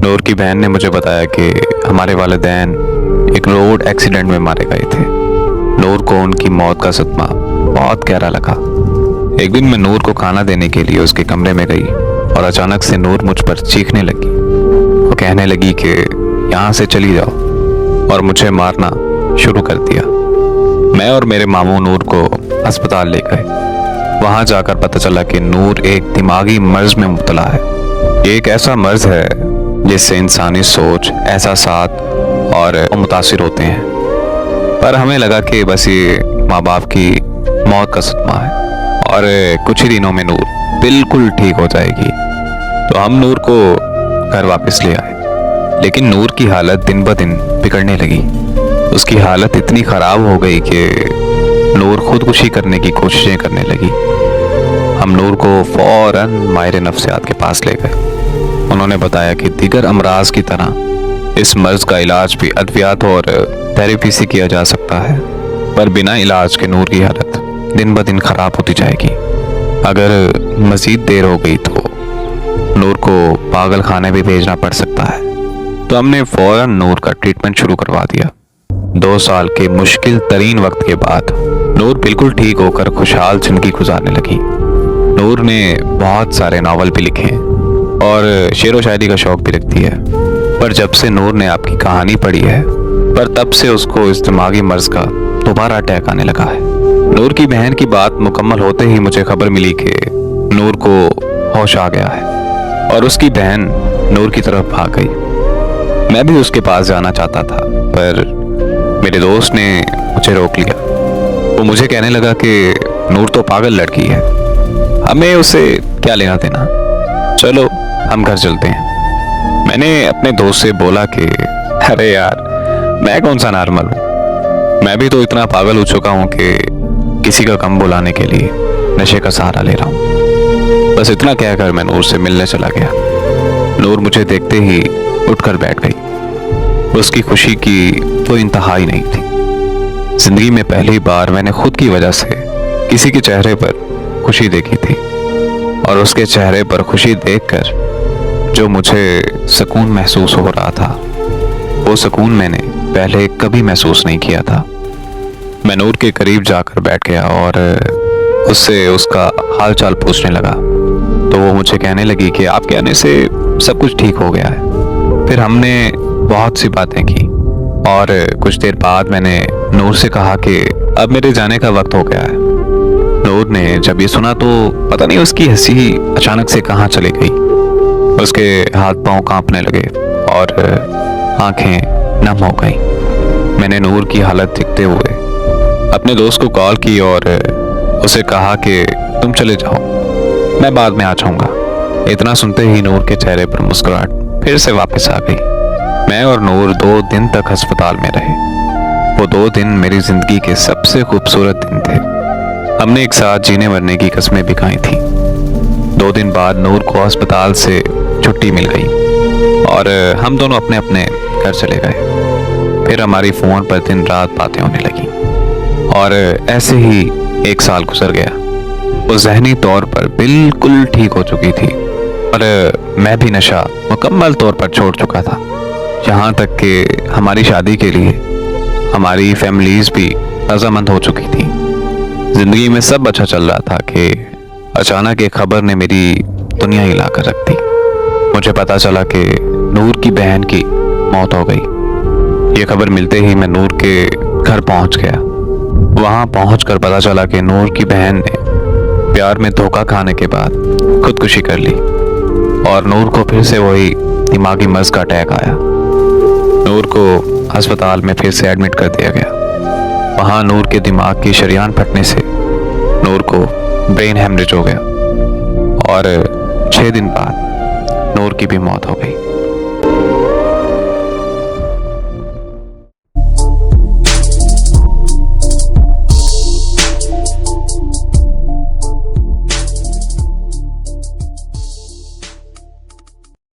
नूर की बहन ने मुझे बताया कि हमारे वालिदैन एक रोड एक्सीडेंट में मारे गए थे। नूर को उनकी मौत का सदमा बहुत गहरा लगा। एक दिन मैं नूर को खाना देने के लिए उसके कमरे में गई और अचानक से नूर मुझ पर चीखने लगी। वो कहने लगी कि यहाँ से चली जाओ और मुझे मारना शुरू कर दिया। मैं और मेरे मामू नूर को अस्पताल ले गए। वहाँ जाकर पता चला कि नूर एक दिमागी मर्ज में मुब्तला है। ये एक ऐसा मर्ज है जिससे इंसानी सोच, एहसासात और मुतासिर होते हैं। पर हमें लगा कि बस ये माँ बाप की मौत का सदमा है और कुछ ही दिनों में नूर बिल्कुल ठीक हो जाएगी। तो हम नूर को घर वापस ले आए, लेकिन नूर की हालत दिन ब दिन बिगड़ने लगी। उसकी हालत इतनी ख़राब हो गई कि नूर खुदकुशी करने की कोशिशें करने लगी। हम नूर को फौरन माहिर नफ्सियात के पास ले गए। उन्होंने बताया कि दीगर अमराज की तरह इस मर्ज का इलाज भी अद्वियात और थेरेपी से किया जा सकता है, पर बिना इलाज के नूर की हालत दिन ब दिन ख़राब होती जाएगी। अगर मज़ीद देर हो गई तो नूर को पागल खाने भी भेजना पड़ सकता है। तो हमने फ़ौरन नूर का ट्रीटमेंट शुरू करवा दिया। 2 साल के मुश्किल तरीन वक्त के बाद नूर बिल्कुल ठीक होकर खुशहाल ज़िंदगी गुजारने लगी। नूर ने बहुत सारे नावल भी लिखे और शेर व शायरी का शौक भी रखती है। पर जब से नूर ने आपकी कहानी पढ़ी है, पर तब से उसको इस दिमागी मर्ज का दोबारा अटैक आने लगा है। नूर की बहन की बात मुकम्मल होते ही मुझे खबर मिली कि नूर को होश आ गया है और उसकी बहन नूर की तरफ भाग गई। मैं भी उसके पास जाना चाहता था, पर मेरे दोस्त ने मुझे रोक लिया। वो मुझे कहने लगा कि नूर तो पागल लड़की है, हमें उसे क्या लेना देना, चलो हम घर चलते हैं। मैंने अपने दोस्त से बोला कि अरे यार, मैं कौन सा नॉर्मल हूँ, मैं भी तो इतना पागल हो चुका हूँ कि किसी का कम बुलाने के लिए नशे का सहारा ले रहा हूँ। बस इतना कहकर मैं नूर से मिलने चला गया। नूर मुझे देखते ही उठकर बैठ गई। उसकी खुशी की तो इंतहा ही नहीं थी। जिंदगी में पहली बार मैंने खुद की वजह से किसी के चेहरे पर खुशी देखी थी, और उसके चेहरे पर खुशी देखकर जो मुझे सुकून महसूस हो रहा था, वो सुकून मैंने पहले कभी महसूस नहीं किया था। मैं नूर के करीब जाकर बैठ गया और उससे उसका हाल चाल पूछने लगा। तो वो मुझे कहने लगी कि आपके आने से सब कुछ ठीक हो गया है। फिर हमने बहुत सी बातें की और कुछ देर बाद मैंने नूर से कहा कि अब मेरे जाने का वक्त हो गया है। नूर ने जब ये सुना तो पता नहीं उसकी हंसी अचानक से कहाँ चली गई। उसके हाथ पांव कांपने लगे और आंखें नम हो गईं। मैंने नूर की हालत देखते हुए अपने दोस्त को कॉल की और उसे कहा कि तुम चले जाओ, मैं बाद में आ जाऊंगा। इतना सुनते ही नूर के चेहरे पर मुस्कुराहट फिर से वापस आ गई। मैं और नूर 2 दिन तक अस्पताल में रहे। वो 2 दिन मेरी जिंदगी के सबसे खूबसूरत दिन थे। हमने एक साथ जीने मरने की कस्में भी खाई थी। 2 दिन बाद नूर को अस्पताल से छुट्टी मिल गई और हम दोनों अपने अपने घर चले गए। फिर हमारी फ़ोन पर दिन रात बातें होने लगी और ऐसे ही 1 साल गुजर गया। वो ज़हनी तौर पर बिल्कुल ठीक हो चुकी थी और मैं भी नशा मुकम्मल तौर पर छोड़ चुका था। यहाँ तक कि हमारी शादी के लिए हमारी फैमिलीज़ भी रज़ामंद हो चुकी थी। ज़िंदगी में सब अच्छा चल रहा था कि अचानक एक खबर ने मेरी दुनिया हिला कर रख दी। मुझे पता चला कि नूर की बहन की मौत हो गई। ये खबर मिलते ही मैं नूर के घर पहुंच गया। वहां पहुंचकर पता चला कि नूर की बहन ने प्यार में धोखा खाने के बाद खुदकुशी कर ली और नूर को फिर से वही दिमागी मर्ज का अटैक आया। नूर को अस्पताल में फिर से एडमिट कर दिया गया। वहां नूर के दिमाग की शरीयान फटने से नूर को ब्रेन हेमरेज हो गया और 6 दिन बाद नूर की भी मौत हो गई।